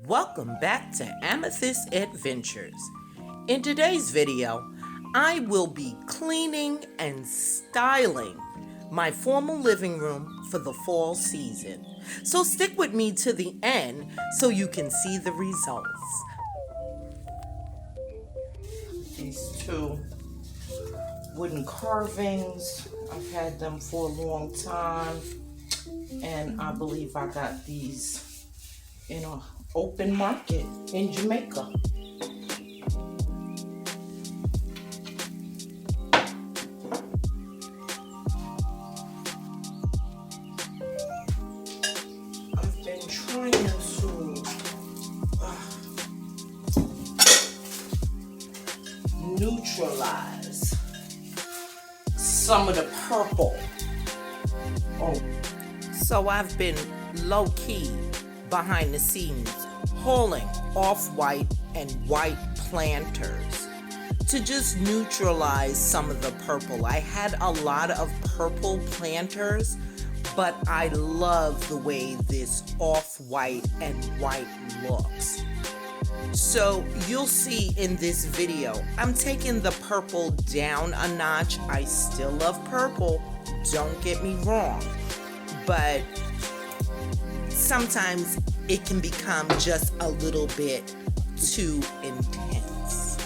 Welcome back to Amethyst Adventures. In today's video, I will be cleaning and styling my formal living room for the fall season. So stick with me to the end so you can see the results. These two wooden carvings, I've had them for a long time, and I believe I got these in an open market in Jamaica. I've been trying to neutralize some of the purple. So I've been low-key behind the scenes hauling off-white and white planters to just neutralize some of the purple. I had a lot of purple planters, but I love the way this off-white and white looks. So you'll see in this video, I'm taking the purple down a notch. I still love purple, don't get me wrong, but sometimes it can become just a little bit too intense.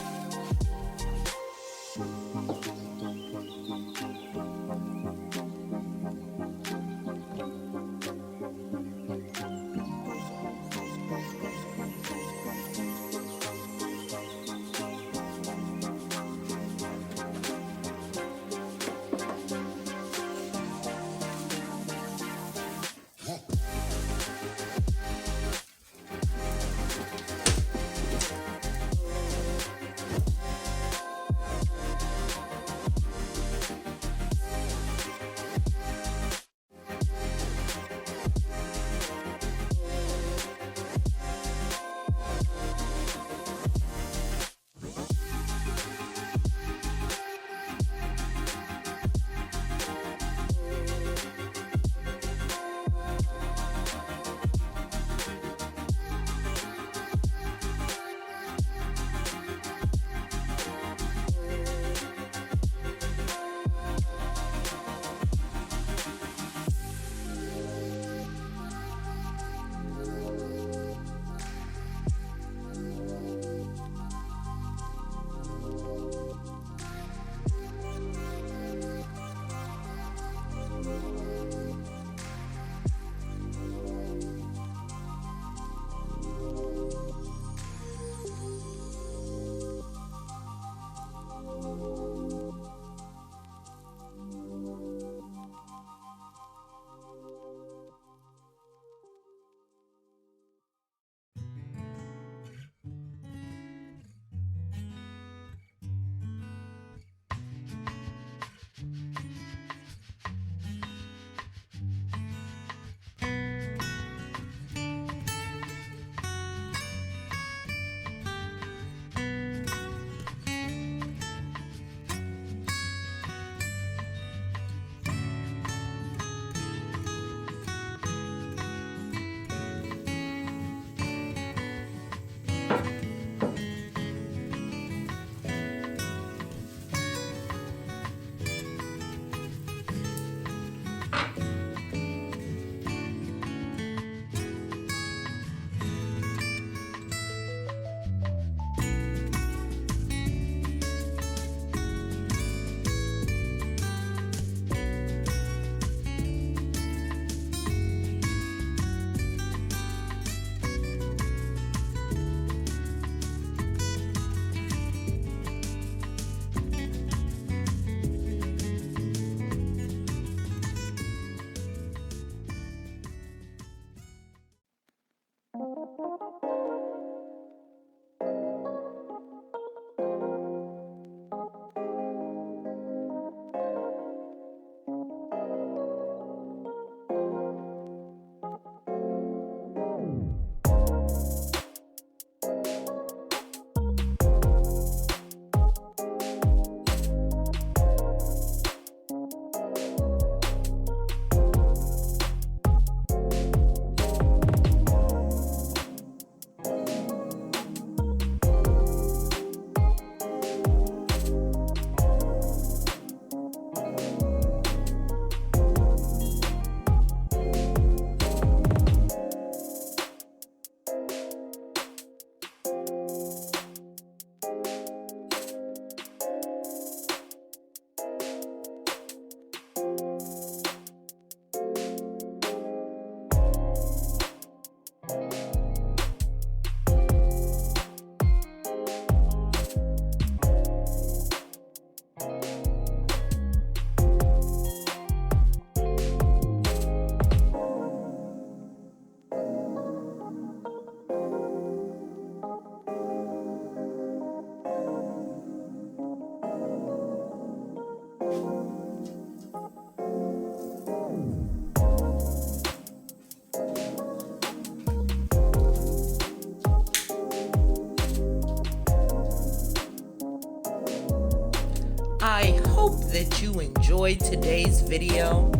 I hope that you enjoyed today's video,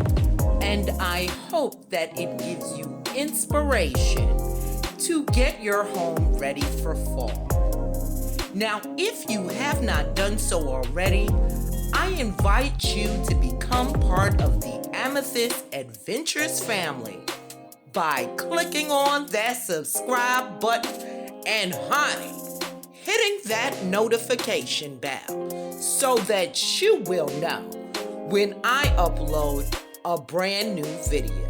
and I hope that it gives you inspiration to get your home ready for fall. Now, if you have not done so already, I invite you to become part of the Amethyst Adventures family by clicking on that subscribe button and, honey, hitting that notification bell so that you will know when I upload a brand new video.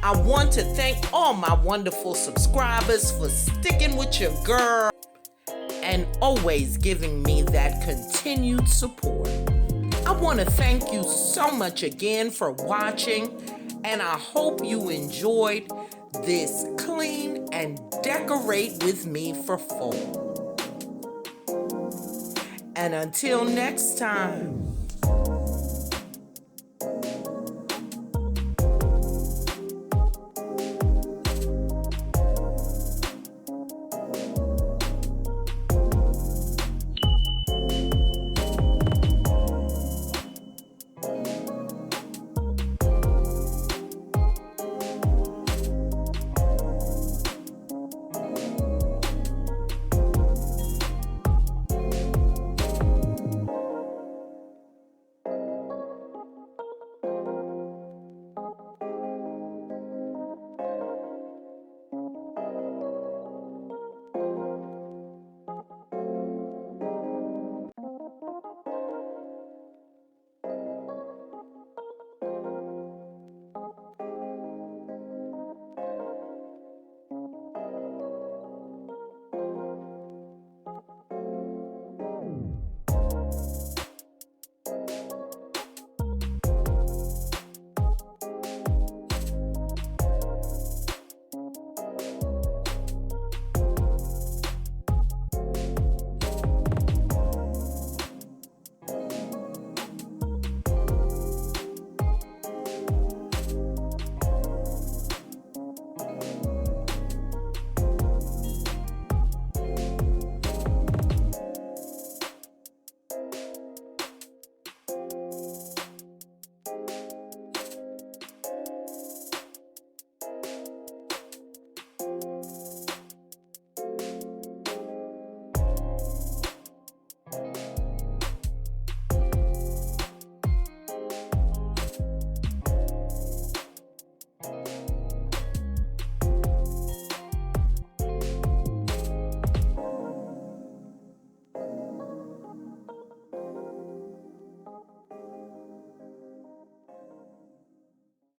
I want to thank all my wonderful subscribers for sticking with your girl and always giving me that continued support. I want to thank you so much again for watching, and I hope you enjoyed this clean and decorate with me for fall. And until next time,